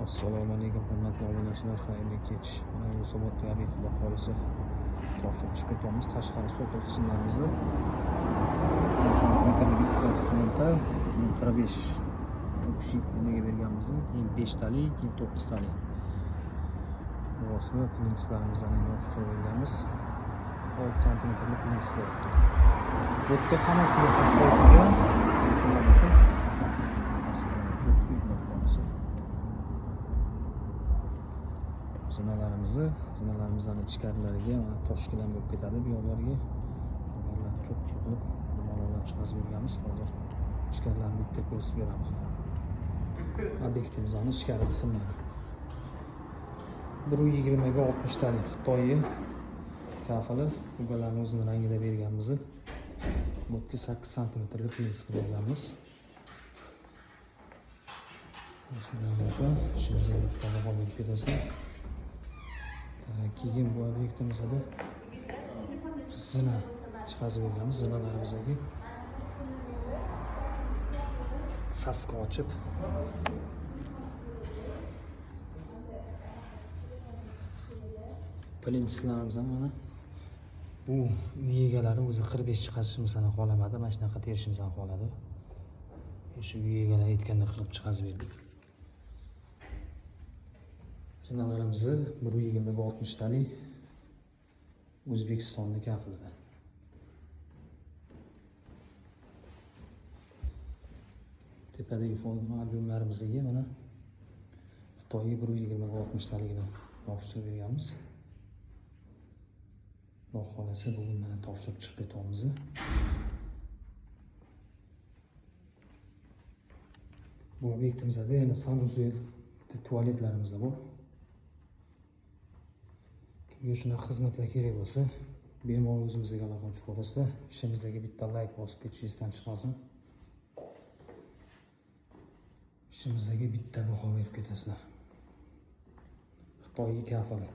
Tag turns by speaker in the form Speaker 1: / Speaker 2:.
Speaker 1: Assalomu alaykum hurmatli obunachilar, xayrli kech. Mana bu Yunusobod ob'ekt baholisi topshirib chiqib ketamiz. Tashqari so'qi qismlarimizni 45 o'pishik formaga berganmiz. Keyin 5 tali, keyin 9 tali. Bosma plintslarimizni yopishtirib berganmiz. 6 sm plins bo'libdi. Bu yerda hammasiga xasga uchgan. Shunday ekan. Zinalarimizni ichkarilariga toshkidan bo'lib ketadi. Bu yo'llarga agarlar cho'k qilib mo'lolab chiqazib berganmiz. Hozir ichkarilarni bitta ko'rsatib beramiz. Obyektimizning ichkari qismlari 120 ga 60 talik Xitoy kafali ugalarni o'zining rangida berganmiz. Bu 8 sm plins qilganmiz. Shunday bo'lib, ishimizni bitta davom etib ketamiz. Keyin bu obyektimizda zina chiqazib berganmiz. Zinalarimizdagi faska ochib plintslarimizni mana bu uy egalari o'zi 45 chiqazishimizni xohlamadi. Mana shunaqa terishimizni xohladi. Shu uy egalari aytganda qilib chiqazib berdik. Zinalarimizni 120 ga 60 talik O'zbekistonning kafilida. Tepadagi fon albomlarimizga mana Xitoyga 120 ga 60 taligini topshirib berganmiz. Xudo xolasa bugun mana topshirib chiqib ketamiz. Bu obyektimizda yana sanuzel tualetlarimiz bor. Kimga shunaqa xizmatlar kerak bo'lsa, bemalol o'zimizga aloqa qilib ko'rasizlar. Ishimizdagi bitta layk bosib ketishingizdan chiqmasin. Ishimizdagi bitta baho berib ketasizlar. Xitoyga kafil.